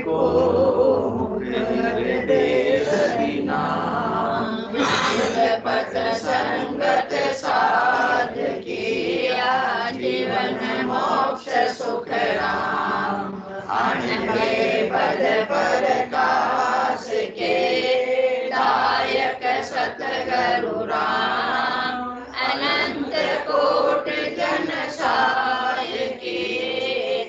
को हृदय हरि नाम, पथ संगत साध किया, जीवन मोक्ष सुख राम। अनभय पद प्रकाश के दायक सतगुरु राम, अनंत कोट जन साय के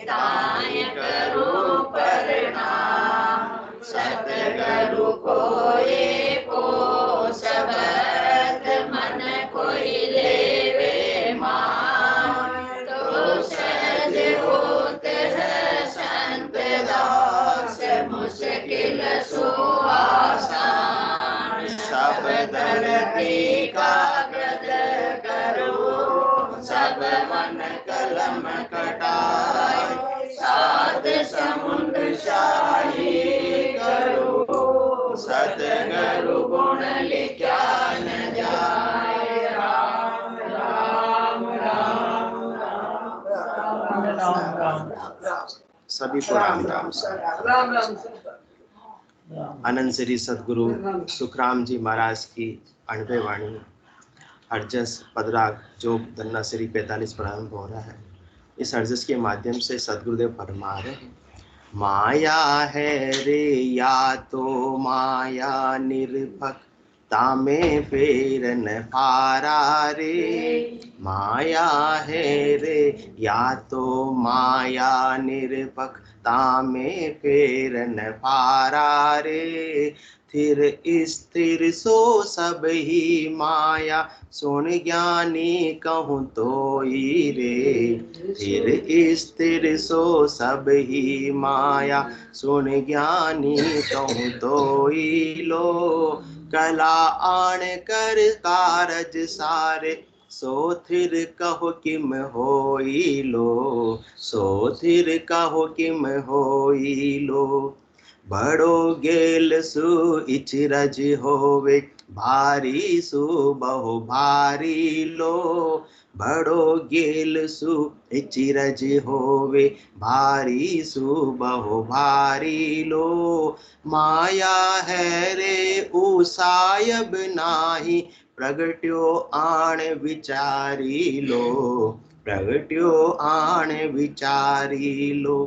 ताय करो प्रणाम। सतगुरु कोई को सबद मन कोई लेवे मान, तो सहज होत है संत दास, मुश्किल सो आसान। सब धरती कागज करो, सब मन कलम कटाए, सात समुद्र शाही करो, सतगुरु गुण लिखा न जाए। राम राम राम राम राम। सभी को राम राम राम राम। आनंद श्री सदगुरु सुखराम जी महाराज की अणवे वाणी हरजस पदराग जो धन्ना श्री 45 प्रारंभ हो रहा है। इस हरजस के माध्यम से सदगुरुदेव फरमा रहे हैं, माया है रे या तो माया निरपक, तामे फेर न पारा रे। माया है रे या तो माया निरपक, तामे फेर न पारा रे। थिर स्थिर सो सब ही माया, सुन ज्ञानी कहूँ तोई रे। थिर स्थिर सो सब ही माया, सुन ज्ञानी कहूँ तोई लो। कला आण कर कारज सारे, सो थिर कहो किम होई लो। सो थिर कहो किम होई लो। बड़ो गेल सु इचरज होवे, भारी सु बहु भारी लो। बड़ो गेल सु इचरज होवे, भारी सु बहु भारी लो। माया है रे उसायब नाही, प्रगट्यो आण विचारी लो। प्रगट्यो आण विचारी लो।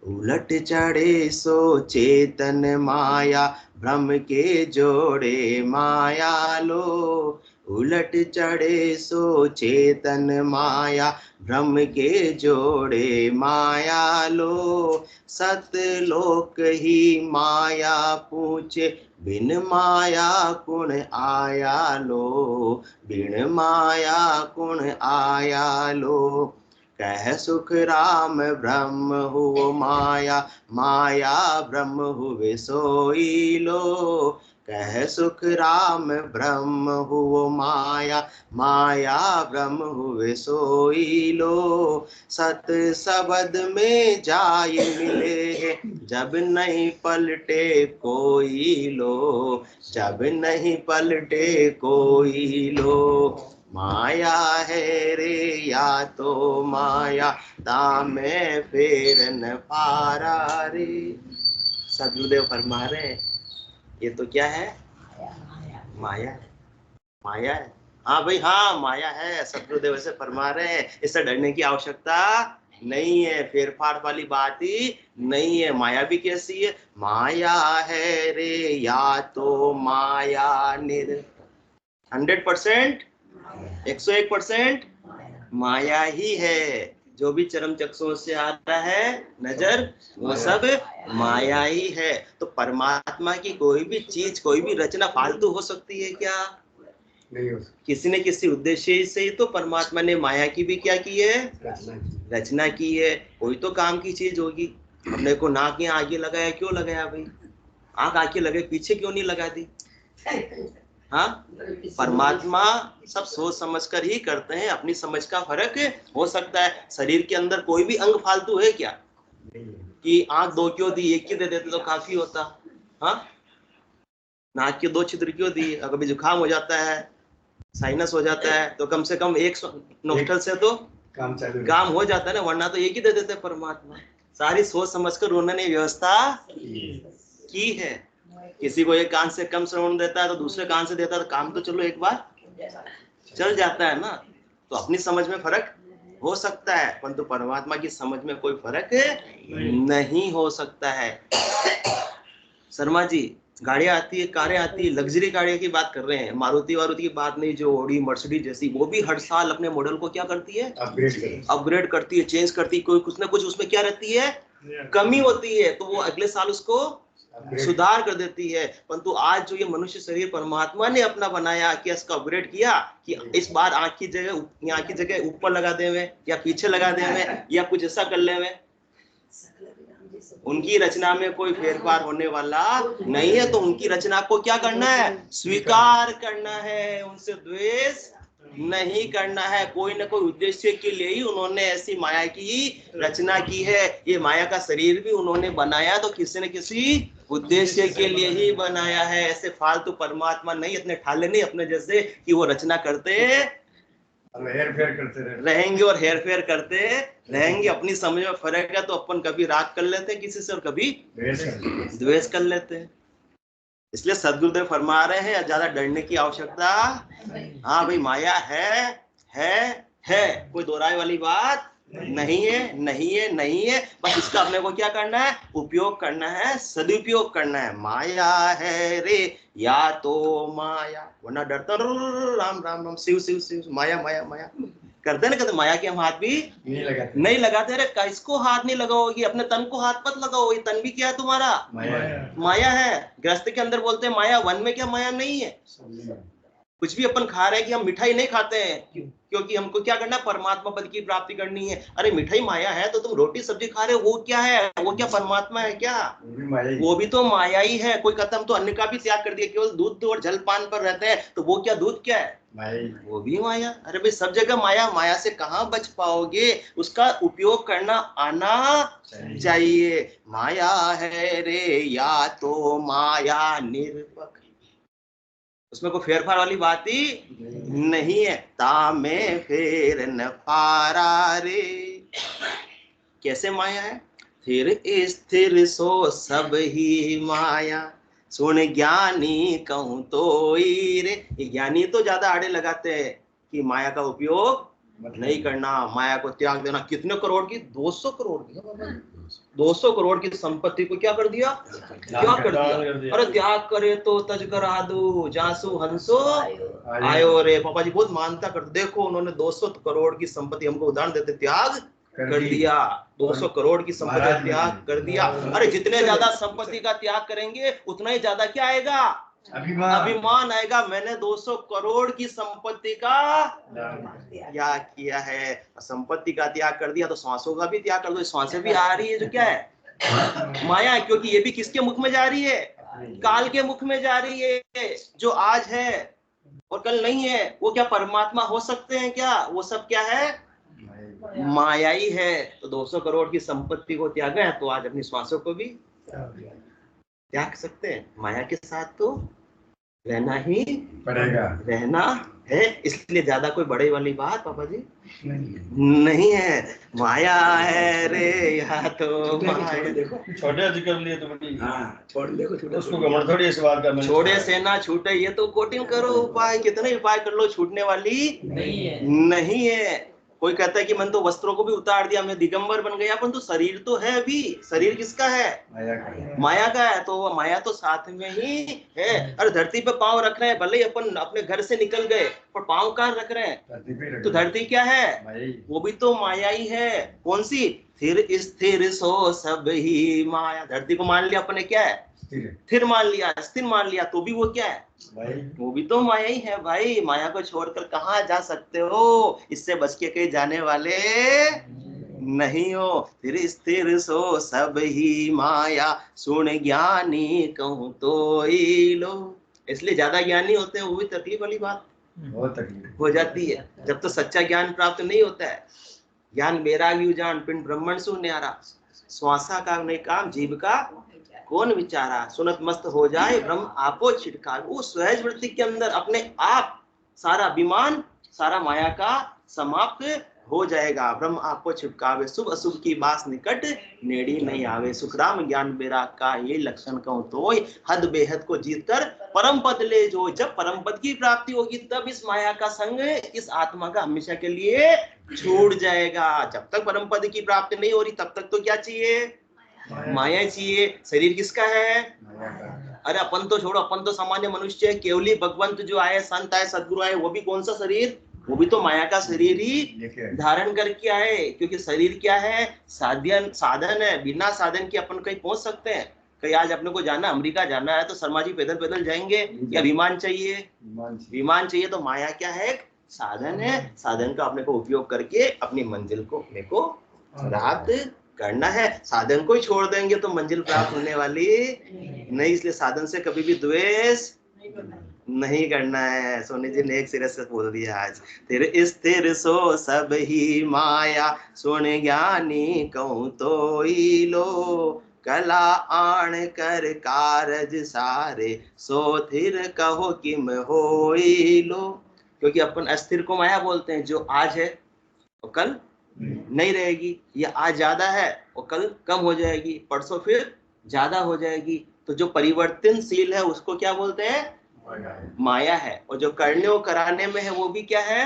उलट चढ़े सो चेतन माया, भ्रम के जोड़े माया लो। उलट चढ़े सो चेतन माया, भ्रम के जोड़े माया लो। सतलोक ही माया पूछे, बिन माया कुण आया लो। बिन माया कुण आया लो। कह सुख राम ब्रह्म हुओ माया, माया ब्रह्म हुए सोई लो। कह सुख राम ब्रह्म हुओ माया, माया ब्रह्म हुए सोई लो। सत सबद में जाय मिले, जब नहीं पलटे कोई लो। जब नहीं पलटे कोई लो। माया है रे या तो माया, तामे फेर न पारा रे। सदगुरुदेव फरमा रहे, ये तो क्या है? माया है। माया है, हाँ भाई हाँ माया है। सदगुरुदेव से फरमा रहे हैं, इससे डरने की आवश्यकता नहीं है, फेर फाड़ वाली बात ही नहीं है। माया भी कैसी है? माया है रे या तो माया 100%, 101% माया ही है। जो भी चरम चक्षुओं से आता है नजर, वो सब माया ही है। तो परमात्मा की कोई भी चीज, कोई भी रचना फालतू हो सकती है क्या? नहीं हो सकती। किसी ने किसी उद्देश्य से ही तो परमात्मा ने माया की भी क्या की है? रचना की है। कोई तो काम की चीज होगी। हमने को नाक यहाँ आगे लगाया, क्यों लगाया भाई? आंख आगे लगे, पीछे क्यों नहीं लगा दी? हाँ, परमात्मा सब सोच समझ कर ही करते हैं। अपनी समझ का फर्क हो सकता है। शरीर के अंदर कोई भी अंग फालतू है क्या? कि आंख 2 क्यों दी, 1 क्यों दे देते तो काफी होता। हाँ, नाक के 2 छिद्र क्यों दी? अगर कभी जुकाम हो जाता है, साइनस हो जाता है, तो कम से कम 1 नोस्ट्रल से तो काम हो जाता है ना, वरना तो 1 ही दे देते परमात्मा। सारी सोच समझकर उन्होंने व्यवस्था की है। किसी को एक कान से कम श्रवण देता है तो दूसरे कान से देता है, तो काम तो चलो एक बार चल जाता है ना। तो अपनी समझ में फर्क हो सकता है, परंतु परमात्मा की समझ में कोई फर्क नहीं हो सकता है। शर्मा जी, गाड़ियां आती है, कारें आती है, लग्जरी गाड़ियों की बात कर रहे हैं, मारुति वारुति की बात नहीं, जो ऑडी मर्सिडीज जैसी, वो भी हर साल अपने मॉडल को क्या करती है, अपग्रेड करती है, चेंज करती है। कोई कुछ ना कुछ उसमें क्या रहती है, कमी होती है, तो वो अगले साल उसको सुधार कर देती है। परंतु आज जो ये मनुष्य शरीर परमात्मा ने अपना बनाया, कि इसका अपग्रेड किया, कि इस बार आंख की जगह ऊपर लगा देवे या पीछे लगा देवे या कुछ ऐसा कर लेवे, उनकी रचना में कोई फेरफार होने वाला नहीं है। तो उनकी रचना को क्या करना है, स्वीकार करना है, उनसे द्वेष नहीं करना है। कोई ना कोई उद्देश्य के लिए ही उन्होंने ऐसी माया की रचना की है। ये माया का शरीर भी उन्होंने बनाया तो किसी न किसी उद्देश्य के लिए ही बनाया है। ऐसे फालतू परमात्मा नहीं, इतने ठाले नहीं अपने जैसे कि वो रचना करते हेर फेर करते रहेंगे और हेर फेर करते रहेंगे। अपनी समझ में फर्क है तो अपन कभी राग कर लेते हैं किसी से और कभी द्वेष कर लेते हैं। इसलिए सदगुरुदेव फरमा रहे हैं ज्यादा डरने की आवश्यकता, हाँ भाई माया है, कोई दोहराए वाली बात नहीं है। बस इसका अपने को क्या करना है, उपयोग करना है, सदुपयोग करना है। माया है रे या तो माया, वरना डरता राम राम राम शिव शिव शिव, माया माया माया करते ना, कहते माया के हम हाथ भी नहीं लगाते। अरे किसको हाथ नहीं लगाओगी, अपने तन को हाथ मत लगाओ, ये तन भी क्या है तुम्हारा, माया है। गृहस्थ के अंदर बोलते हैं माया, वन में क्या माया नहीं है। कुछ भी अपन खा रहे हैं कि हम मिठाई नहीं खाते हैं क्योंकि हमको क्या करना है, परमात्मा पद की प्राप्ति करनी है। अरे मिठाई माया है, तो तुम रोटी सब्जी खा रहे हो, वो क्या है, वो क्या परमात्मा है क्या, वो भी तो माया ही है। कोई कहता हम तो अन्न का भी त्याग कर दिया, केवल दूध और जलपान पर रहते हैं, तो वो क्या दूध क्या है, वो भी माया। अरे भाई सब जगह माया, माया से कहाँ बच पाओगे, उसका उपयोग करना आना चाहिए। माया है रे या तो माया निरपक, उसमें कोई फेरफार वाली बात ही नहीं है। तामे फेर न फारा रे, कैसे माया है, फिर स्थिर सो सब ही माया, सुन ज्ञानी कहूं तो रे। ये ज्ञानी तो ज्यादा आड़े लगाते हैं कि माया का उपयोग नहीं करना, माया को त्याग देना। कितने करोड़ की, 200 करोड़ की, 200 करोड़ की संपत्ति को क्या कर दिया, क्या कर दिया। अरे त्याग करे तो तज करा दो, जासु हंसो आयो रे। पापा जी बहुत मानता करते, देखो उन्होंने 200 करोड़ की संपत्ति, हमको उदाहरण देते, त्याग कर दिया। 200 करोड़ की संपत्ति का त्याग कर दिया। अरे जितने ज्यादा संपत्ति का त्याग करेंगे उतना ही ज्यादा क्या आएगा, अभिमान आएगा। मैंने 200 करोड़ की संपत्ति का त्याग किया है, संपत्ति का त्याग कर दिया, तो सांसों का भी त्याग कर दो। सांसें भी आ रही है जो क्या है, माया है, क्योंकि ये भी किसके मुख में जा रही है, काल के मुख में जा रही है। जो आज है और कल नहीं है, वो क्या परमात्मा हो सकते हैं क्या, वो सब क्या है, माया ही है। तो 200 करोड़ की संपत्ति को त्यागा है, तो आज अपनी श्वासों को भी त्याग सकते हैं। माया के साथ तो रहना ही पड़ेगा, रहना है। इसलिए ज्यादा कोई बड़े वाली बात पापा जी नहीं है। माया है रे या तो छोटे जिक्र लिए तो बड़ी, छोड़ देखो, उसको घमंड थोड़ी इस बात का, छोड़े से ना छूटे, ये तो कोटिंग करो उपाय, कितने उपाय कर लो, छूटने वाली नहीं है। कोई कहता है कि मैंने तो वस्त्रों को भी उतार दिया, मैं दिगंबर बन गया, परंतु शरीर तो है अभी। शरीर किसका है, माया का है। तो माया तो साथ में ही है। अरे धरती पे पांव रख रहे हैं, भले ही अपन अपने घर से निकल गए, पर पांव कहाँ रख रहे हैं, तो धरती क्या है, वो भी तो माया ही है। कौन सी, फिर स्थिर सो सब ही माया। धरती को मान लिया अपने, क्या है, स्थिर मान लिया, स्थिर मान लिया, तो भी वो क्या है, वो भी तो माया ही है भाई। माया को छोड़कर कहाँ जा सकते हो, इससे बच के कहीं जाने वाले नहीं हो। फिर स्थिर सो सब ही माया, सुन ज्ञानी कहूं तो लो। इसलिए ज्यादा ज्ञानी होते हैं, वो भी तकलीफ वाली बात हो जाती है, जब तो सच्चा ज्ञान प्राप्त नहीं होता है। ज्ञान वैराग्य जान, पिंड ब्रह्मण सु न्यारा, श्वासा का नहीं काम, जीव का कौन विचारा, सुनत मस्त हो जाए ब्रह्म आपो छिटका। वो सहज वृत्ति के अंदर अपने आप सारा अभिमान, सारा माया का समाप्त हो जाएगा। ब्रह्म आपको छिपकावे, शुभ अशुभ की बास निकट नेड़ी नहीं आवे। सुखराम ज्ञान बेरा का ये लक्षण कहूं तो हद बेहद को जीत कर परम पद ले जो। जब परम पद की प्राप्ति होगी तब इस माया का संग इस आत्मा का हमेशा के लिए छूट जाएगा। जब तक परम पद की प्राप्ति नहीं हो रही तब तक तो क्या चाहिए? माया चाहिए। शरीर किसका है? अरे अपन तो छोड़ो, अपन तो सामान्य मनुष्य है। केवली भगवंत जो आए, संत आए, सदगुरु आए, वो भी कौन सा शरीर? वो भी तो माया का शरीर ही धारण करके आए। क्योंकि शरीर क्या है? साधन है। बिना साधन के अपन कहीं पहुंच सकते हैं? कहीं आज अपने को जाना, अमेरिका जाना है तो शर्मा जी पैदल पैदल जाएंगे या विमान चाहिए? विमान चाहिए। तो माया क्या है? साधन है। साधन का अपने को उपयोग करके अपनी मंजिल को अपने को प्राप्त करना है। साधन को ही छोड़ देंगे तो मंजिल प्राप्त होने वाली नहीं। इसलिए साधन से कभी भी द्वेष नहीं करना है। सोनी जी ने एक सिरे से बोल दिया आज, तेरे स्थिर सो सब ही माया, सुन ज्ञानी कहूं तो ही लो, कला आण कर कारज सारे, सो थिर कहो किम होई लो। क्योंकि अपन अस्थिर को माया बोलते हैं। जो आज है वो कल नहीं रहेगी। या आज ज्यादा है वो कल कम हो जाएगी, परसों फिर ज्यादा हो जाएगी। तो जो परिवर्तनशील है उसको क्या बोलते हैं? माया है। और जो करने और कराने में है वो भी क्या है?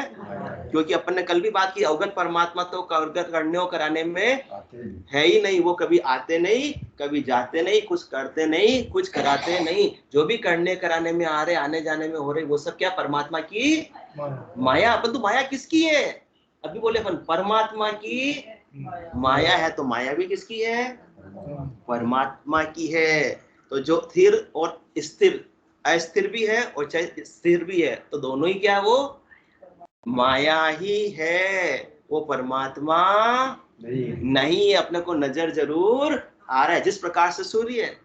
क्योंकि अपन ने कल भी बात की, अवगत परमात्मा तो अवगत करने और कराने में है ही नहीं। वो कभी आते नहीं, कभी जाते नहीं, कुछ करते नहीं, कुछ कराते नहीं। जो भी करने कराने में आ रहे, आने जाने में हो रहे, वो सब क्या? परमात्मा की माया। अपन तो माया किसकी है? अभी बोले अपन परमात्मा की माया है। तो माया भी किसकी है? परमात्मा की है। तो जो स्थिर और स्थिर, अस्थिर भी है और चाहे स्थिर भी है, तो दोनों ही क्या है? वो माया ही है। वो परमात्मा नहीं है। अपने को नजर जरूर आ रहा है। जिस प्रकार से सूर्य है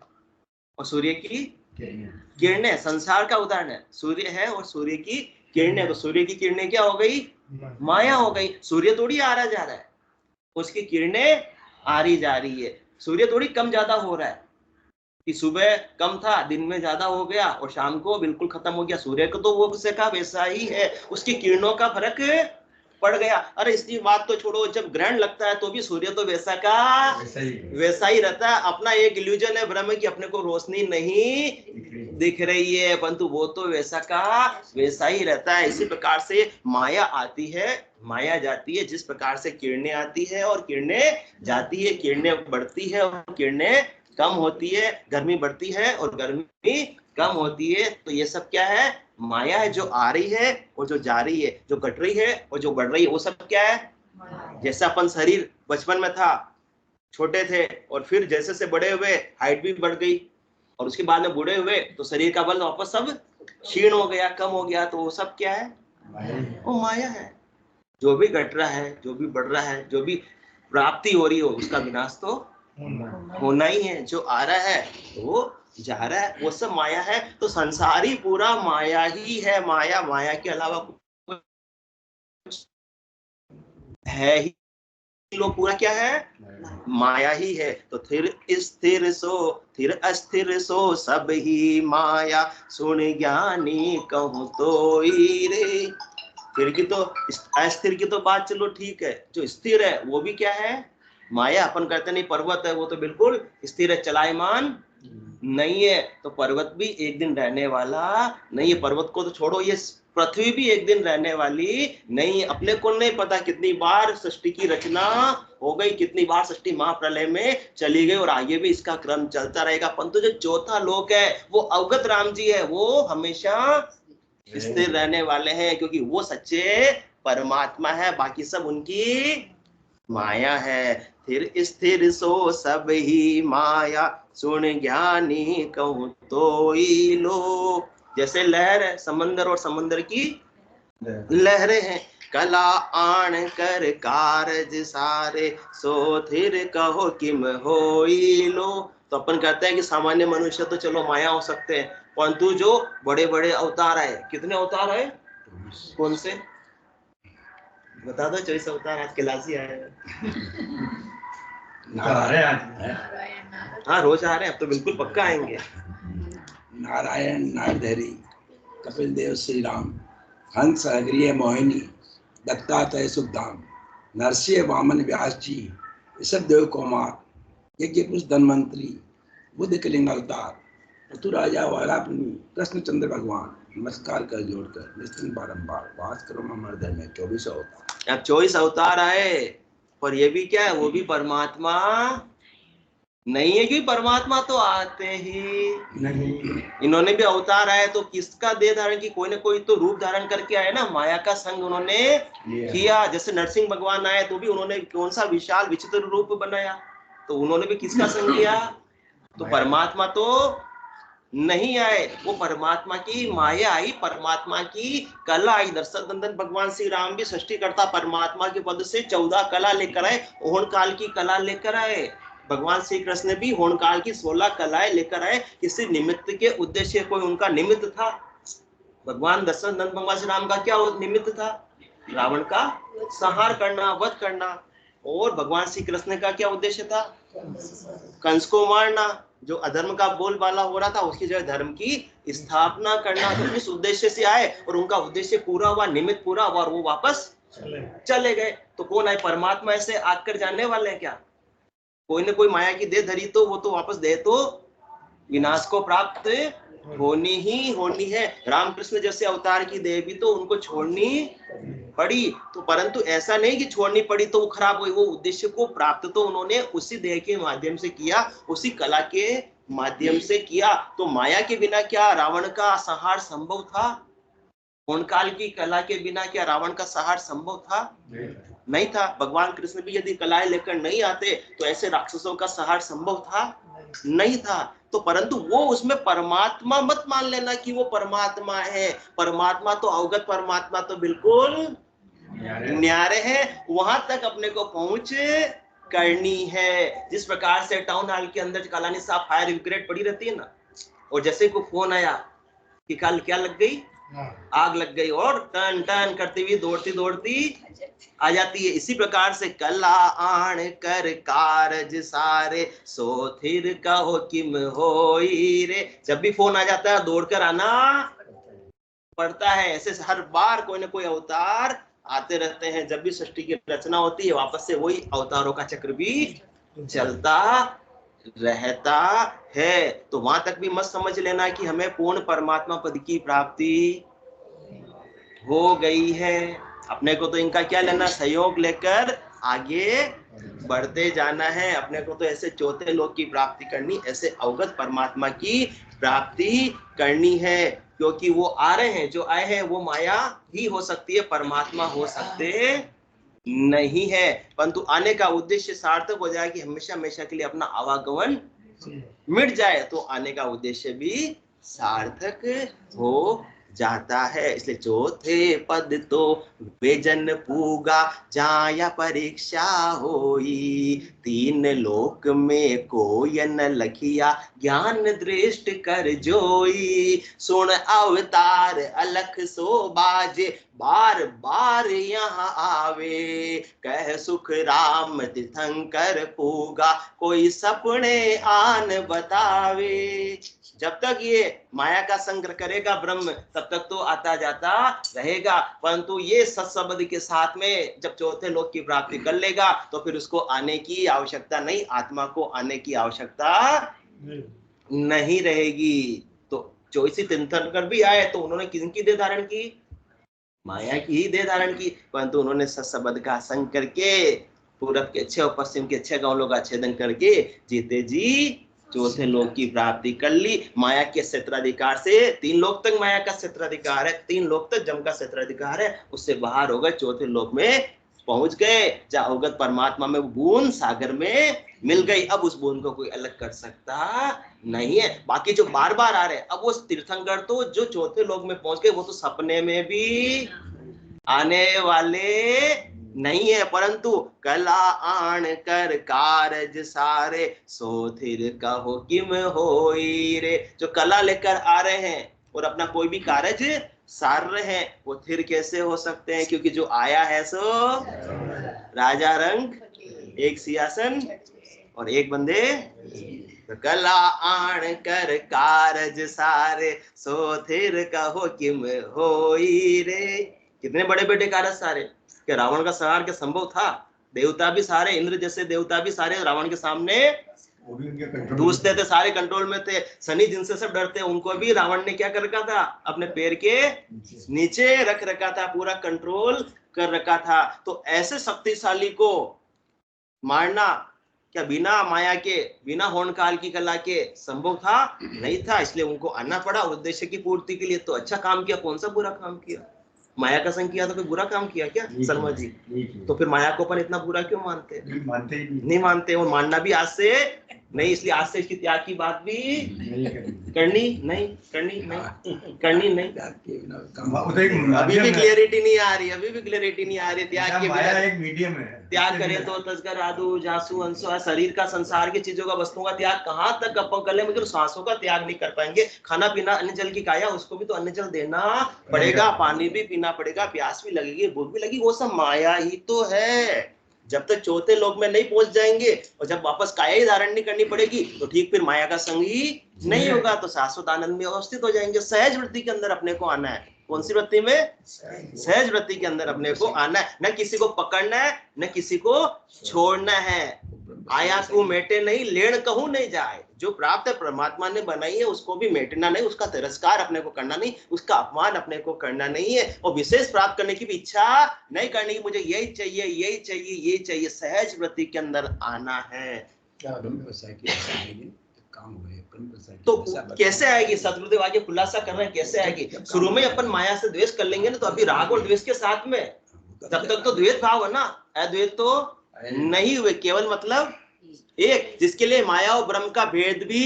और सूर्य की किरणें, संसार का उदाहरण है। सूर्य है और सूर्य की किरणें, तो सूर्य की किरणें क्या हो गई? माया हो गई। सूर्य थोड़ी आ रहा जा रहा है, उसकी किरणें आ रही जा रही है। सूर्य थोड़ी कम ज्यादा हो रहा है कि सुबह कम था, दिन में ज्यादा हो गया और शाम को बिल्कुल खत्म हो गया। सूर्य को तो वो वैसे का वैसा ही है, उसकी किरणों का फर्क पड़ गया। अरे इसकी बात तो छोड़ो, जब ग्रहण लगता है तो भी सूर्य तो वैसा का वैसा ही रहता है। अपना एक इल्यूजन है ब्रह्म की, अपने को रोशनी नहीं दिख रही है, परंतु वो तो वैसा का वैसा ही रहता है। इसी प्रकार से माया आती है, माया जाती है। जिस प्रकार से किरणें आती है और किरणें जाती है, किरणें बढ़ती है और किरणें कम होती है, गर्मी बढ़ती है और गर्मी कम होती है। तो ये सब क्या है? माया है। जो आ रही है और जो जा रही है, जो घट रही है और जो बढ़ रही है, वो सब क्या है? जैसा अपन शरीर बचपन में था, छोटे थे, और फिर जैसे से बड़े हुए हाइट भी बढ़ गई, और उसके बाद में बूढ़े हुए तो शरीर का बल वापस सब क्षीण हो गया, कम हो गया। तो वो सब क्या है? वो माया है। जो भी घट रहा है, जो भी बढ़ रहा है, जो भी प्राप्ति हो रही हो, उसका विनाश तो होना ही है। जो आ रहा है वो जा रहा है, वो सब माया है। तो संसार ही पूरा माया ही है। माया, माया के अलावा है ही लोग, पूरा क्या है? माया ही है। तो थिर स्थिर सो, थिर अस्थिर सो सब ही माया, सुन ज्ञानी कहूं तो ही रे। फिर की तो अस्थिर की तो बात चलो ठीक है, जो स्थिर है वो भी क्या है? माया। अपन कहते नहीं पर्वत है, वो तो बिल्कुल स्थिर है, चलायमान नहीं है। तो पर्वत भी एक दिन रहने वाला नहीं है। पर्वत को तो छोड़ो, ये पृथ्वी भी एक दिन रहने वाली नहीं। अपने को नहीं पता कितनी बार सृष्टि की रचना हो गई, कितनी बार सृष्टि महाप्रलय में चली गई, और आगे भी इसका क्रम चलता रहेगा। परंतु जो चौथा लोक है वो अवगत राम जी है, वो हमेशा स्थिर रहने वाले हैं, क्योंकि वो सच्चे परमात्मा है। बाकी सब उनकी माया है। फिर स्थिर सो सब ही माया, सुन ज्ञानी कहूं तो ही लो। जैसे लहर है, समंदर और समंदर की लहरें हैं। कला आण कर कारज सारे, सो थिर कहो किम होई लो। तो अपन कहते हैं कि सामान्य मनुष्य तो चलो माया हो सकते हैं, परंतु जो बड़े बड़े अवतार आए, कितने अवतार आए? कौन से बता दो? 24 अवतार आज कैलाशी आए। हाँ रोज आ रहे हैं, अब तो बिल्कुल पक्का आएंगे। नारायण नारधरी, कपिल देव श्री राम, हंस अग्रिय मोहिनी, दत्तात्रेय सुखधाम, नरसिंह वामन व्यास जी, ऋषभ देव कुमार, यज्ञ पुरुष धनवंतरी, बुद्ध कलिंग अवतार, पृथु राजा वारापनी, कृष्णचंद्र भगवान, नमस्कार कर जोड़कर निस्तिन बारंबार वास करो मर्दन में 24 अवतार। अब 24 अवतार आए, पर ये भी क्या है, वो भी परमात्मा नहीं है, क्योंकि परमात्मा तो आते ही नहीं। इन्होंने भी अवतार आए तो किसका देह धारण की, कोई ना कोई तो रूप धारण करके आए ना, माया का संग उन्होंने किया। जैसे नरसिंह भगवान आए तो भी उन्होंने कौन सा विशाल विचित्र रूप बनाया, तो उन्होंने भी किसका संग किया, तो परमात्मा तो नहीं आए, वो परमात्मा की माया आई, परमात्मा की कला आई। दरअसल नंदन भगवान श्री राम भी सृष्टिकर्ता परमात्मा के पद से 14 कला लेकर आए, ओहन काल की कला लेकर आए। भगवान श्री कृष्ण भी होन काल की 16 कलाएं लेकर आए, किसी निमित्त के उद्देश्य, कोई उनका निमित्त था। भगवान दशरथ नंदन भगवान श्री राम का क्या निमित्त था, रावण का संहार करना, वध करना। और भगवान श्री कृष्ण का क्या उद्देश्य था, कंस को मारना, जो अधर्म का बोलबाला हो रहा था उसकी जगह धर्म की स्थापना करना। तो इस उद्देश्य से आए और उनका उद्देश्य पूरा हुआ, निमित्त पूरा हुआ और वो वापस चले गए। तो कौन आए, परमात्मा ऐसे आकर जाने वाले हैं क्या, कोई ना कोई माया की देह धरी तो वो तो वापस दे तो विनाश को प्राप्त होनी ही होनी है। रामकृष्ण जैसे अवतार की देह भी तो उनको छोड़नी पड़ी, तो परंतु ऐसा नहीं कि छोड़नी पड़ी तो वो खराब हुई, वो उद्देश्य को प्राप्त तो उन्होंने उसी देह के माध्यम से किया, उसी कला के माध्यम से किया। तो माया के बिना क्या रावण का संहार संभव था, काल की कला के बिना क्या रावण का संहार संभव था, नहीं था। भगवान कृष्ण भी यदि कलाएं लेकर नहीं आते तो ऐसे राक्षसों का संहार संभव था, नहीं था। तो परंतु वो उसमें परमात्मा मत मान लेना कि वो परमात्मा है, परमात्मा तो अवगत परमात्मा तो बिल्कुल न्यारे है, वहां तक अपने को पहुंच करनी है। जिस प्रकार से टाउन हॉल के अंदर कालानी साहब फायर ब्रिगेड पड़ी रहती है ना, और जैसे को फोन आया कि कल क्या लग गई, आग लग गई, और टन टन करती हुई दौड़ती दौड़ती आ जाती है। इसी प्रकार से कला आण कर कारज सारे, सो थिर कहो किम होई रे। जब भी फोन आ जाता है दौड़कर आना पड़ता है। ऐसे हर बार कोई ना कोई अवतार आते रहते हैं। जब भी सृष्टि की रचना होती है वापस से वही अवतारों का चक्र भी चलता रहता है। तो वहां तक भी मत समझ लेना कि हमें पूर्ण परमात्मा पद की प्राप्ति हो गई है। अपने को तो इनका क्या लेना, सहयोग लेकर आगे बढ़ते जाना है। अपने को तो ऐसे चौथे लोक की प्राप्ति करनी, ऐसे अवगत परमात्मा की प्राप्ति करनी है। क्योंकि वो आ रहे हैं, जो आए हैं वो माया ही हो सकती है, परमात्मा हो सकते नहीं है। परंतु आने का उद्देश्य सार्थक हो जाए कि हमेशा हमेशा के लिए अपना आवागमन मिट जाए, तो आने का उद्देश्य भी सार्थक हो जाता है। इसलिए चौथे पद तो बेजन पूगा जाया परीक्षा होई, तीन लोक में कोई न लखिया ज्ञान दृष्ट कर जोई, सुन अवतार अलख सो बाजे बार बार यहाँ आवे, कह सुख राम तीर्थंकर पूगा कोई सपने आन बतावे। जब तक ये माया का संग्रह करेगा ब्रह्म तब तक तो आता जाता रहेगा, परंतु ये सत्संबंध के साथ में जब चौथे लोक की प्राप्ति कर लेगा तो फिर उसको आने की आवश्यकता नहीं, आत्मा को आने की आवश्यकता नहीं रहेगी। तो चौसी तीर्थंकर भी आए तो उन्होंने किनकी देह धारण की, माया की ही देह धारण की, परंतु उन्होंने सत्संबंध का संग करके पूरब के 6 और पश्चिम के 6 गांवों का छेदन करके जीते जी चौथे लोक की प्राप्ति कर ली। माया के क्षेत्राधिकार से 3 लोक तक माया का क्षेत्राधिकार है, 3 लोक तक जम का क्षेत्राधिकार है, उससे बाहर हो गए, चौथे लोक में पहुंच गए, जहाँ अवगत परमात्मा में बूंद सागर में मिल गई। अब उस बूंद को कोई अलग कर सकता नहीं है। बाकी जो बार बार आ रहे, अब वो तीर्थंकर तो जो चौथे लोक में पहुंच गए वो तो सपने में भी आने वाले नहीं है। परंतु कला आन कर कारज सारे, सो थिर कहो किम होई रे। जो कला लेकर आ रहे हैं और अपना कोई भी कारज सार रहे हैं, वो थिर कैसे हो सकते हैं, क्योंकि जो आया है सो राजा रंग, एक सिंहासन और एक बंदे। तो कला आन कर कारज सारे, सो थिर कहो किम होई रे। कितने बड़े बड़े कारज सारे, कि रावण का संहार क्या संभव था? देवता भी सारे, इंद्र जैसे देवता भी सारे रावण के सामने वो भी उनके कंट्रोल दूसरे थे, सारे कंट्रोल में थे। शनि जिनसे सब डरते हैं उनको भी रावण ने क्या कर रखा था? अपने पैर के नीचे रख रखा था, पूरा कंट्रोल कर रखा था। तो ऐसे शक्तिशाली को मारना क्या बिना माया के, बिना होन काल की कला के संभव था? नहीं था। इसलिए उनको आना पड़ा उद्देश्य की पूर्ति के लिए। तो अच्छा काम किया। कौन सा बुरा काम किया? माया का संग किया तो कोई बुरा काम किया क्या शर्मा जी? तो फिर माया को अपन इतना बुरा क्यों मानते? मानते ही नहीं मानते। वो मानना भी आज से नहीं। इसलिए आज से इसकी त्याग की बात भी करनी नहीं, करनी नहीं। अभी भी क्लियरिटी नहीं आ रही, अभी भी क्लियरिटी नहीं आ रही। त्याग के बिना एक मीडियम है। त्याग करें तो तस्कर, आदू, जासू, अंसु, शरीर का, संसार की चीजों का, वस्तुओं का त्याग कहाँ तक अपन कर ले, मगर सांसों का त्याग नहीं कर पाएंगे। खाना पीना, अन्न जल की काया, उसको भी तो अन्न जल देना पड़ेगा, पानी भी पीना पड़ेगा, प्यास भी लगेगी, भूख भी लगेगी। वो सब माया ही तो है। जब तक चौथे लोक में नहीं पहुंच जाएंगे और जब वापस काया ही धारण नहीं करनी पड़ेगी तो ठीक फिर माया का संग ही नहीं होगा। तो शाश्वत आनंद में अवस्थित हो जाएंगे। सहज वृत्ति के अंदर अपने को आना है। कौन सी वृत्ति में? सहज वृत्ति के अंदर अपने को आना है। न किसी को पकड़ना है, न किसी को छोड़ना है। आया तू मेटे नहीं, लेण कहूं नहीं जाए। जो प्राप्त परमात्मा ने बनाई है उसको भी मेटना नहीं, उसका तिरस्कार अपने को करना नहीं, उसका अपमान अपने को करना नहीं है। और विशेष प्राप्त करने की भी इच्छा नहीं करनी कि मुझे यही चाहिए, यही चाहिए, यही चाहिए। सहज वृत्ति के अंदर आना है। तो कैसे आएगी? सतगुरुदेव आगे खुलासा कर रहे हैं कैसे आएगी। शुरू में अपन माया से द्वेष कर लेंगे ना, तो अभी राग और द्वेष के साथ में, तब तक तो द्वैत भाव है ना, अद्वैत तो नहीं हुए। केवल मतलब एक, जिसके लिए माया और ब्रह्म का भेद भी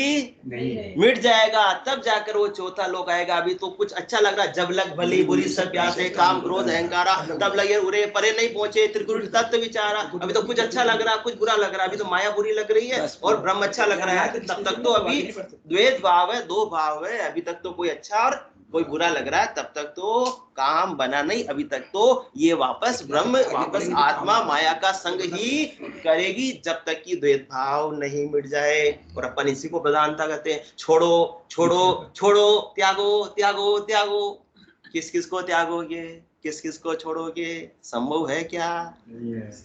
मिट जाएगा, तब जाकर वो चौथा लोक आएगा। अभी तो कुछ अच्छा लग रहा है, जब लग भली बुरी सब प्यासे, काम क्रोध अहंकारा, तब लगे उरे परे नहीं पहुंचे त्रिगुण तत्व विचारा। अभी तो कुछ अच्छा लग रहा है, कुछ बुरा लग रहा है। अभी तो माया बुरी लग रही है और ब्रह्म अच्छा लग रहा है। तब तक तो अभी द्वैत भाव है, दो भाव है। अभी तक तो कोई अच्छा और कोई बुरा लग रहा है। तब तक तो काम बना नहीं। अभी तक तो ये वापस ब्रह्म, वापस आत्मा माया का संग ही करेगी, जब तक कि द्वैत भाव नहीं मिट जाए। और अपन इसी को प्रधानता कहते हैं। छोड़ो छोड़ो छोड़ो, त्यागो त्यागो त्यागो। किस किस को त्यागोगे, किस किस को छोड़ोगे? संभव है क्या?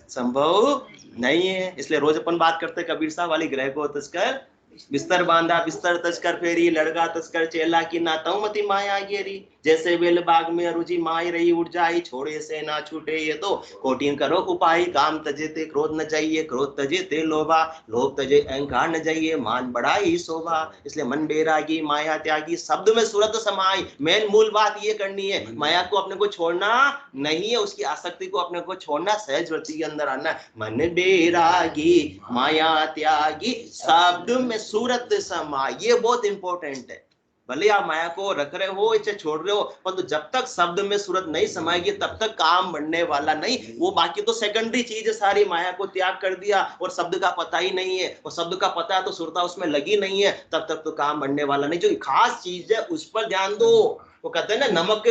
संभव नहीं है। इसलिए रोज अपन बात करते कबीर साहब वाली, ग्रह को तस्कर बिस्तर बांधा, बिस्तर तस्कर फेरी, लड़का तस्कर चेला की ना तऊ मती माया गेरी। जैसे बेल बाग में रुचि माई रही उठ जाई, छोड़े से ना छूटे ये तो कोटिन करो उपाय। काम तजे ते क्रोध न जाइए, क्रोध तजे ते लोभा, लोभ तजे अहंकार न जाइए, मान बढ़ाई शोभा। इसलिए मन बेरागी माया त्यागी, शब्द में सूरत समाई। मेन मूल बात ये करनी है, माया को अपने को छोड़ना नहीं है, उसकी आसक्ति को अपने को छोड़ना, सहज वृत्ति के अंदर आना है। मन बेरागी माया त्यागी, शब्द में सूरत समाई। ये बहुत इंपॉर्टेंट है। भले आप माया को रख रहे हो, इसे छोड़ रहे हो, परंतु जब तक शब्द में सूरत नहीं समाएगी तब तक काम बढ़ने वाला नहीं। वो बाकी तो सेकेंडरी चीज है सारी। माया को त्याग कर दिया और शब्द का पता ही नहीं है, और शब्द का पता है तो सुरता उसमें लगी नहीं है, तब तक तो काम बढ़ने वाला नहीं। जो खास चीज है उस पर ध्यान दो। वो कहते हैं ना, नमक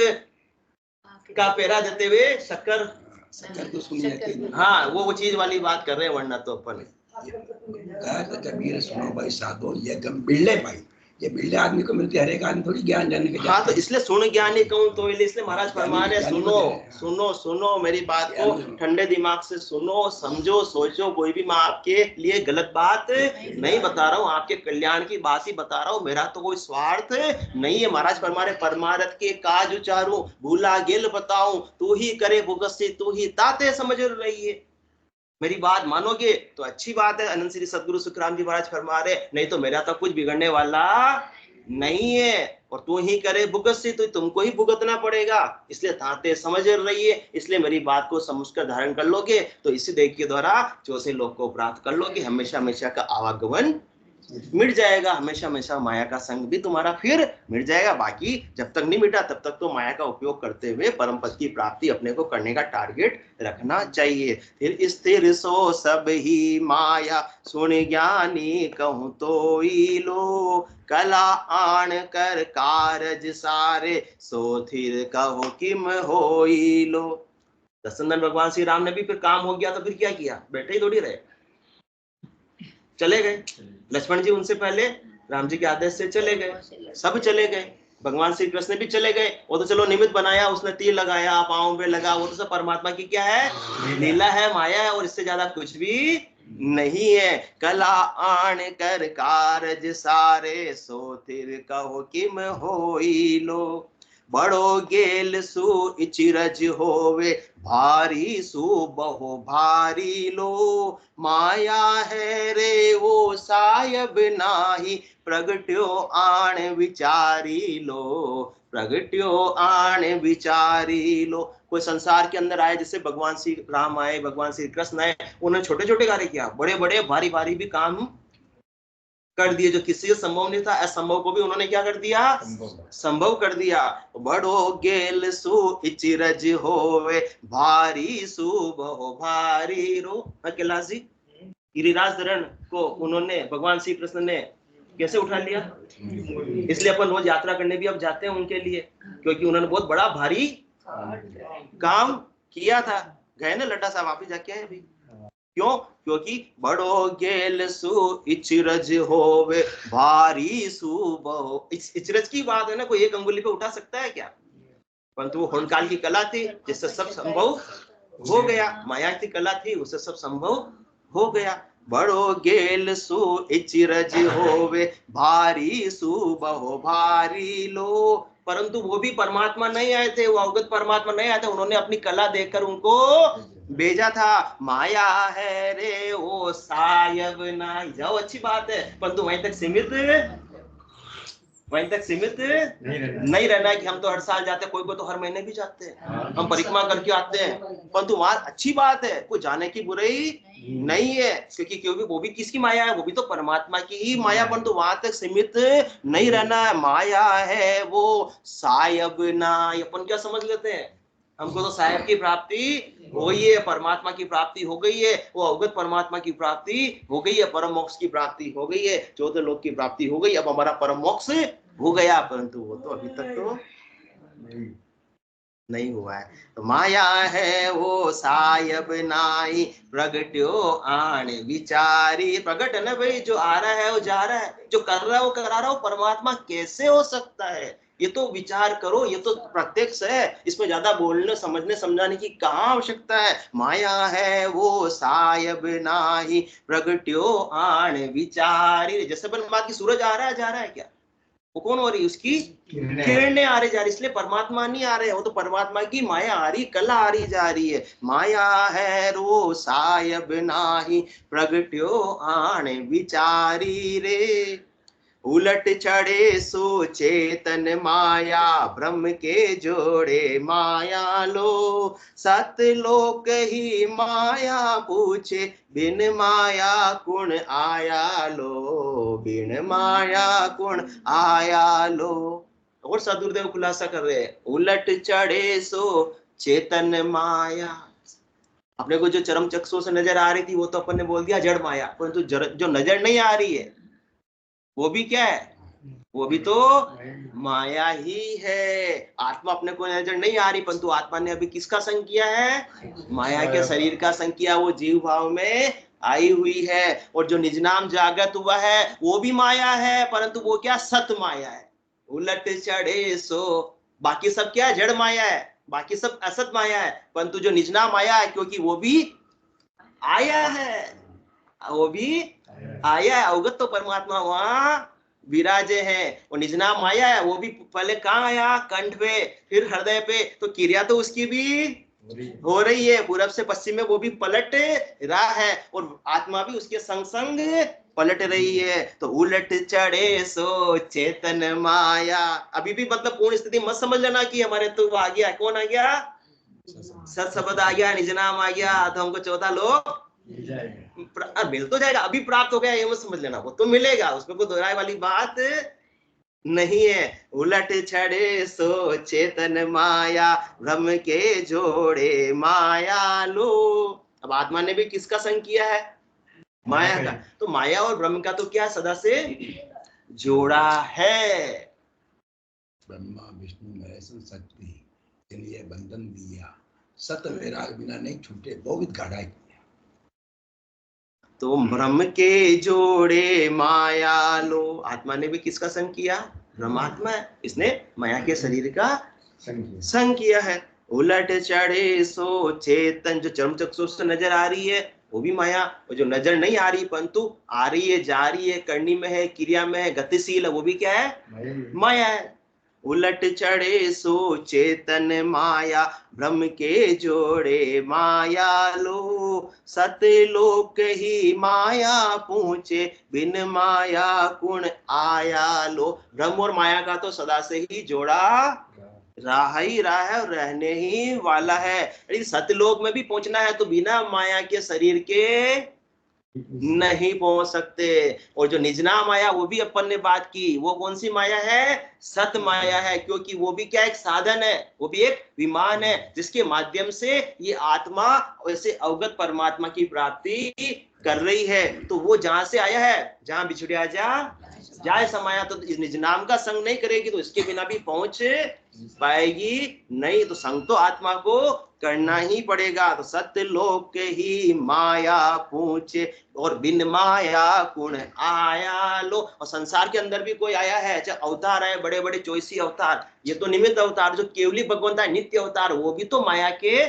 का पेरा देते हुए शक्कर तो सुनिए। हाँ, वो चीज वाली बात कर रहे हैं। वरना तो अपन कबीर सुनो भाई साधो, ये बिल्ले भाई, ये बिल्ले आदमी को मिलती है, हर एक आदमी थोड़ी ज्ञान जानने के। हाँ, तो इसलिए सुन ज्ञानी कहूँ तो इसलिए महाराज फरमा रहे, सुनो सुनो सुनो मेरी बात को ठंडे दिमाग से सुनो, समझो, सोचो। कोई भी मैं आपके लिए गलत बात नहीं बता रहा हूँ, आपके कल्याण की बात ही बता रहा हूँ। मेरा तो कोई स्वार्थ नहीं है। महाराज फरमा रहे, परमारथ के काज उचारू, भूला गेल बताऊं, तू ही करे भुगसी, तू ही ताते समझ रही है। मेरी बात मानोगे तो अच्छी बात है। अनंत श्री सदगुरु सुखराम जी महाराज फरमा रहे, नहीं तो मेरा तो कुछ बिगड़ने वाला नहीं है। और तू ही करे भुगत से, तो तुमको ही भुगतना पड़ेगा। इसलिए ताते समझ रहिए। इसलिए मेरी बात को समझकर धारण कर लोगे तो इसी देख के द्वारा चौथे लोक को प्राप्त कर लोगे। हमेशा हमेशा का आवागमन मिट जाएगा, हमेशा हमेशा माया का संग भी तुम्हारा फिर मिट जाएगा। बाकी जब तक नहीं मिटा तब तक तो माया का उपयोग करते हुए परम पद की प्राप्ति अपने को करने का टारगेट रखना चाहिए। फिर स्थिर सो सब ही माया, सुन ज्ञानी कहूं तो लो, कला आन कर कारज सारे, सो थिर कहो किम होई लो। दशनंदन भगवान श्री राम ने भी फिर काम हो गया तो फिर क्या किया? बैठे ही थोड़ी रहे, चले गए। लक्ष्मण जी उनसे पहले राम जी के आदेश से चले गए, सब चले गए। भगवान श्री कृष्ण भी चले गए, वो तो चलो निमित्त बनाया, उसने तीर लगाया, पाँव पे लगा, वो तो सब परमात्मा की क्या है, लीला है, माया है, और इससे ज्यादा कुछ भी नहीं है। कला आन कर कारज सारे, सो थिर कहो किम होई लो। बड़ो गेल सु इचिरज होवे, भारी सु बहु भारी लो। माया है रे वो सायब नाही, प्रगट्यो आण विचारी लो, प्रगट्यो आण विचारी लो। कोई संसार के अंदर आए, जैसे भगवान श्री राम आए, भगवान श्री कृष्ण आए, उन्होंने छोटे छोटे कार्य किया, बड़े बड़े भारी भारी भी काम कर दिए, जो किसी से संभव नहीं था, असंभव को भी उन्होंने क्या कर दिया, संभव कर दिया। बड़ो गेल सु इचिरज होवे, भारी सु बहु भारी रो। कैलाश जी, गिरिराज धरण को उन्होंने, भगवान श्री कृष्ण ने कैसे उठा लिया, इसलिए अपन रोज यात्रा करने भी अब जाते हैं उनके लिए, क्योंकि उन्होंने बहुत बड़ा भारी काम किया था। गए ना लड्डा साहब, वापिस जाके आए अभी। क्यों? क्योंकि बड़ो गेल सु इचरज होवे, भारी सु बहु। इचरज की बात है ना, कोई एक अंगुली पे उठा सकता है क्या? परंतु वो होनकाल की कला थी, जिससे सब संभव हो गया, माया की कला थी, उससे सब संभव हो गया। बड़ो गेल सु इचिरज होवे, भारी सु बहु भारी लो। परंतु वो भी परमात्मा नहीं आए थे, वो अवगत परमात्मा नहीं आए थे, उन्होंने अपनी कला देकर उनको भेजा था। माया है रे वो सायब ना जाओ, अच्छी बात है, परंतु वहीं तक सीमित नहीं रहना है कि हम तो हर साल जाते हैं, कोई तो हर महीने भी जाते हैं, हम परिक्रमा करके आते हैं, परंतु वहां अच्छी बात है, कोई जाने की बुराई नहीं है, क्योंकि वो भी किसकी माया है, वो भी तो परमात्मा की ही माया, परंतु वहां तक सीमित नहीं रहना है। माया है वो सायब ना, अपन क्या समझ लेते हैं, हमको तो साहेब की प्राप्ति हो गई है, परमात्मा की प्राप्ति हो गई है, वो अवगत परमात्मा की प्राप्ति हो गई है, परम मोक्ष की प्राप्ति हो गई है, चौथे लोक की प्राप्ति हो गई, अब हमारा परम मोक्ष हो गया, परंतु वो तो अभी तक तो नहीं हुआ है। तो माया है वो सायब नाई, प्रगट्यो आण विचारी। प्रगट है ना भाई, जो आ रहा है वो जा रहा है, जो कर रहा है वो करा रहा हो, परमात्मा कैसे हो सकता है, ये तो विचार करो, ये तो प्रत्यक्ष है, इसमें ज्यादा बोलने समझने समझाने की कहाँ आवश्यकता है। माया है वो सायब नाही, प्रगट्यो आण विचारी। जैसे परमात्मा की सूरज आ रहा है जा रहा है क्या, वो कौन हो रही, उसकी किरणें आ रही जा रही, इसलिए परमात्मा नहीं आ रहे, वो तो परमात्मा की माया आ रही, कला आ रही जा रही है। माया है रो सायब नाही, प्रगट्यो आण विचारी रे। उलट चढ़े सो चेतन माया, ब्रह्म के जोड़े माया लो। सतलोक ही माया पूछे, बिन माया कुण आया लो, बिन माया कुण आया लो। और सदगुरुदेव खुलासा कर रहे हैं, उलट चढ़े सो चेतन माया। अपने को जो चरम चक्षुओं से नजर आ रही थी, वो तो अपन ने बोल दिया जड़ माया, परंतु जो नजर नहीं आ रही है, वो भी क्या है, वो भी तो माया ही है। आत्मा अपने को नजर नहीं आ रही, परंतु आत्मा ने अभी किसका संग किया है, माया के शरीर का संग किया, वो जीव भाव में आई हुई है। और जो निज नाम जागृत हुआ है वो भी माया है, परंतु वो क्या, सत माया है। उलट चढ़े सो, बाकी सब क्या है, जड़ माया है, बाकी सब असत माया है, परंतु जो निज नाम आया है, क्योंकि वो भी आया है, वो भी आया है। अवगत तो परमात्मा वहां विराजे हैं, और निज नाम माया है, वो भी पहले कहाँ आया, कंठ पे, फिर हृदय पे, तो क्रिया तो उसकी भी हो रही है, पूरब से पश्चिम में वो भी पलट रहा है, और आत्मा भी उसके संग संग पलट रही है। तो उलट चढ़े सो चेतन माया, अभी भी मतलब पूर्ण स्थिति मत समझ लेना कि हमारे तो आ गया, कौन आ गया, सत शब्द आ गया, निज नाम आ गया, तो हमको चौथा लोक मिल तो जाएगा, अभी प्राप्त हो गया ये मत समझ लेना, वो तो मिलेगा, उसमें कोई दोहराए वाली बात नहीं है। उलट छड़े सो चेतन माया, ब्रह्म के जोड़े माया लो। अब आत्मा ने भी किसका संग किया है, माया का, तो माया और ब्रह्म का तो क्या सदा से जोड़ा है। ब्रह्मा विष्णु महेश शक्ति के लिए बंधन दिया, सत वैराग बिना नहीं छूटे, बहुत गाढ़ा किया। तो ब्रह्म के जोड़े माया लो, आत्मा ने भी किसका संग किया? ब्रह्मात्मा है, इसने माया के शरीर का संग किया है। उलट चढ़े सो चेतन, जो चर्म चक्षु से नजर आ रही है वो भी माया, और जो नजर नहीं आ रही परंतु आ रही है, जा रही है, करनी में है, क्रिया में है, गतिशील है, वो भी क्या है? माया है। उलट चढ़े सो चेतन माया, ब्रह्म के जोड़े माया लो, सतलोक ही माया पूछे, बिन माया कुण आया लो। ब्रह्म और माया का तो सदा से ही जोड़ा रहा ही रहा है और रहने ही वाला है। यदि सतलोक में भी पहुंचना है तो बिना माया के शरीर के नहीं पहुंच सकते। और जो निजना माया वो भी अपन ने बात की, वो कौन सी माया है? सत माया है, क्योंकि वो भी क्या एक साधन है, वो भी एक विमान है जिसके माध्यम से ये आत्मा वैसे अवगत परमात्मा की प्राप्ति कर रही है। तो वो जहां से आया है, जहां बिछुड़िया जाए समाया, तो इस निज नाम का संग नहीं करेगी तो इसके बिना भी पहुंच पाएगी नहीं। तो संग तो आत्मा को करना ही पड़ेगा। तो सत्य लोक ही माया पूछे, और बिन माया कुण आया लो। और संसार के अंदर भी कोई आया है, चाहे अवतार है, बड़े बड़े 24 अवतार, ये तो निमित्त अवतार, जो केवली भगवंत है नित्य अवतार, वो भी तो माया के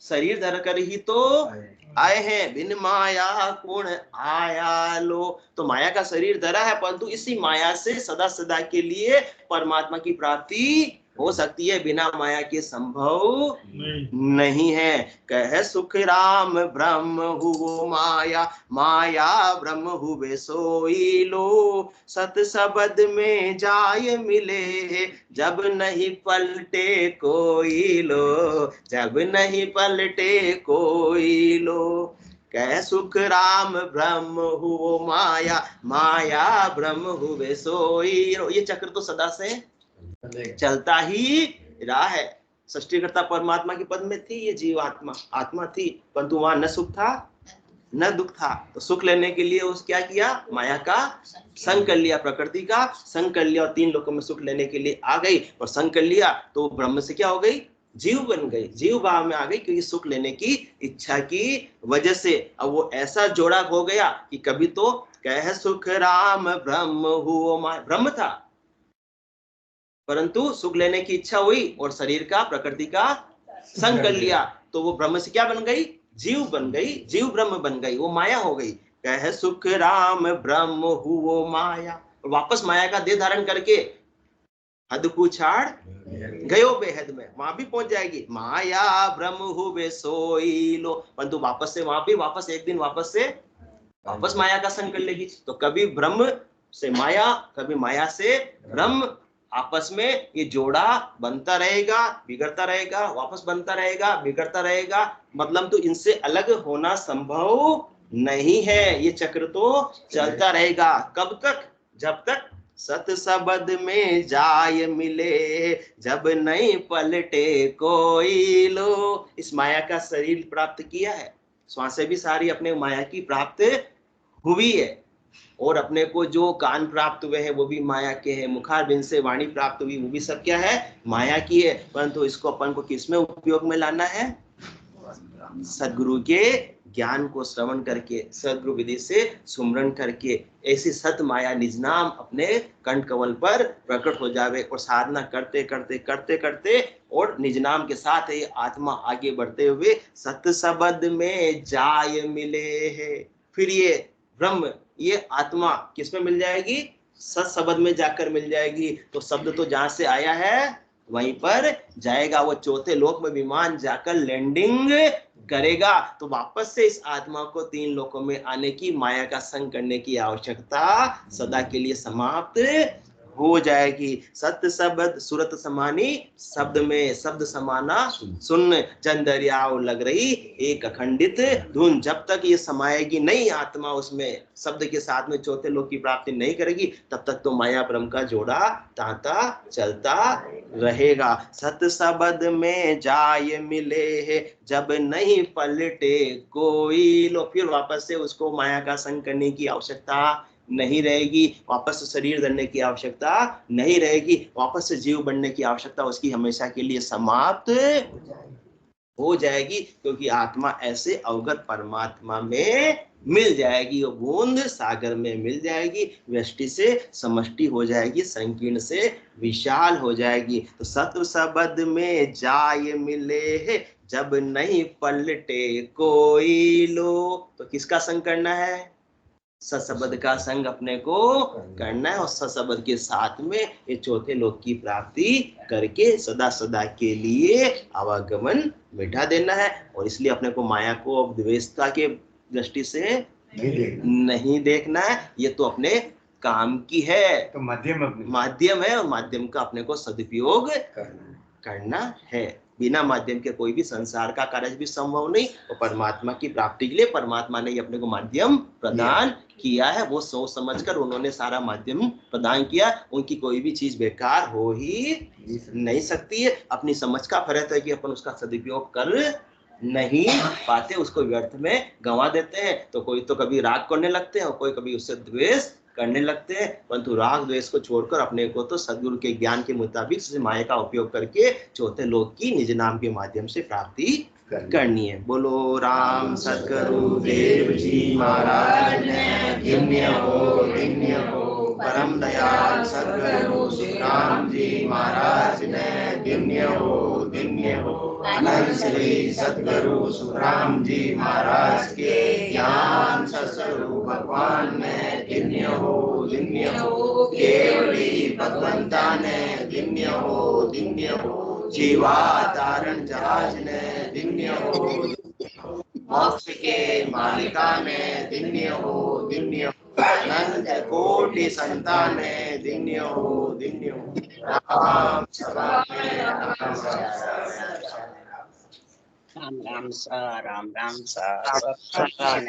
शरीर धर कर ही तो आए हैं। बिन माया कुण आया लो, तो माया का शरीर धरा है, परंतु इसी माया से सदा सदा के लिए परमात्मा की प्राप्ति हो सकती है, बिना माया के संभव नहीं है। कह सुख राम ब्रह्म हुओ माया, माया ब्रह्म हुए सोई लो, सत सबद में जाय मिले, जब नहीं पलटे कोई लो, जब नहीं पलटे कोई लो। कह सुख राम ब्रह्म हुओ माया, माया ब्रह्म हुए सोई लो। ये चक्र तो सदा से चलता ही रहा है। सृष्टिकर्ता परमात्मा के पद में थी ये जीव आत्मा, आत्मा थी, परंतु वहां न सुख था न दुख था। तो सुख लेने के लिए उस क्या किया? माया का संग कर लिया, प्रकृति का संग कर लिया, और 3 लोकों में सुख लेने के लिए आ गई। और संग कर लिया तो ब्रह्म से क्या हो गई? जीव बन गई, जीव भाव में आ गई, क्योंकि सुख लेने की इच्छा की वजह से। अब वो ऐसा जोड़ा हो गया कि कभी तो कह सुख राम ब्रह्म हुओ माया, ब्रह्म था परंतु सुख लेने की इच्छा हुई और शरीर का, प्रकृति का संग कर लिया, तो वो ब्रह्म से क्या बन गई? जीव बन गई, जीव ब्रह्म बन गई, वो माया हो गई। कह सुख राम ब्रह्म हुओ माया, और वापस माया का देह धारण करके हद को छाड़ गयो बेहद में, वहां भी पहुंच जाएगी। माया ब्रह्म हुए सोई लो, परंतु वापस से वहां भी वापस एक दिन वापस माया का संग कर लेगी। तो कभी ब्रह्म से माया, कभी माया से ब्रह्म, आपस में ये जोड़ा बनता रहेगा, बिगड़ता रहेगा, वापस बनता रहेगा, बिगड़ता रहेगा। मतलब तो इनसे अलग होना संभव नहीं है, ये चक्र तो चलता रहेगा। कब तक? जब तक सत सबद में जाय मिले, जब नहीं पलटे कोई लो। इस माया का शरीर प्राप्त किया है, श्वासें भी सारी अपने माया की प्राप्त हुई है, और अपने को जो कान प्राप्त हुए हैं वो भी माया के हैं, मुखारबिंद से वाणी प्राप्त हुई वो भी सब क्या है? माया की है। परंतु इसको अपन को किस में उपयोग में लाना है? सदगुरु के ज्ञान को श्रवण करके, सदगुरु विधि से सुमरन करके, ऐसी सत माया निज नाम अपने कंठ कवल पर प्रकट हो जावे, और साधना करते करते करते करते और निज नाम के साथ ये आत्मा आगे बढ़ते हुए सत सबद में जाय मिले है। फिर ये ब्रह्म, ये आत्मा किस में मिल जाएगी? सत शब्द में जाकर मिल जाएगी। तो शब्द तो जहां से आया है वहीं पर जाएगा, वो चौथे लोक में विमान जाकर लैंडिंग करेगा। तो वापस से इस आत्मा को 3 लोकों में आने की, माया का संग करने की आवश्यकता सदा के लिए समाप्त हो जाएगी। सत्य शब्द सूरत समानी, शब्द में शब्द समाना सुन, जन दरियाव लग रही एक अखंडित धुन। जब तक ये समाएगी नहीं आत्मा उसमें, शब्द के साथ में चौथे लोक की प्राप्ति नहीं करेगी, तब तक तो माया ब्रह्म का जोड़ा तांता चलता रहेगा। सत शब्द में जाय मिले है, जब नहीं पलटे कोई लो। फिर वापस से उसको माया का संग करने की आवश्यकता नहीं रहेगी, वापस से शरीर धरने की आवश्यकता नहीं रहेगी, वापस से जीव बनने की आवश्यकता उसकी हमेशा के लिए समाप्त हो जाएगी, क्योंकि आत्मा ऐसे अवगत परमात्मा में मिल जाएगी, वो बूंद सागर में मिल जाएगी, व्यष्टि से समष्टि हो जाएगी, संकीर्ण से विशाल हो जाएगी। तो सत्व सबद में जाय मिले है, जब नहीं पलटे कोई लो। तो किसका संग करना है? सशब्द का संग अपने को करना है, और सशब्द के साथ में ये चौथे लोक की प्राप्ति करके सदा सदा के लिए आवागमन मिटा देना है। और इसलिए अपने को माया को अब द्वेषता के दृष्टि से नहीं देखना है, ये तो अपने काम की है, तो माध्यम है, और माध्यम का अपने को सदुपयोग करना है। बिना माध्यम के कोई भी संसार का कार्य भी संभव नहीं, और परमात्मा की प्राप्ति के लिए परमात्मा ने अपने को माध्यम प्रदान किया है। वो सोच समझकर उन्होंने सारा माध्यम प्रदान किया, उनकी कोई भी चीज बेकार हो ही नहीं सकती है। अपनी समझ का फर्क है कि अपन उसका सदुपयोग कर नहीं पाते, उसको व्यर्थ में गंवा देते हैं। तो कोई तो कभी राग करने लगते हैं और कोई कभी उससे द्वेष करने लगते हैं, परंतु राग द्वेष को छोड़कर अपने को तो सद्गुरु के ज्ञान के मुताबिक माया का उपयोग करके चौथे लोक की निज नाम के माध्यम से प्राप्ति करनी है। बोलो राम सद्गुरु देव जी महाराज ने धन्य हो, परम दयाल सद्गुरु सुखराम जी महाराज ने धन्य हो। अनंत श्री सद्गुरु सुखराम जी महाराज के ज्ञान सत्स्वरूप भगवान ने धन्य हो। केवली भगवंता ने धन्य हो। जीवाधारण जहाज ने धन्य हो। मोक्ष के मालिका ने धन्य हो। अनंत कोटि संतान ने धन्य हो। राम सभा में राम राम सा सब संतान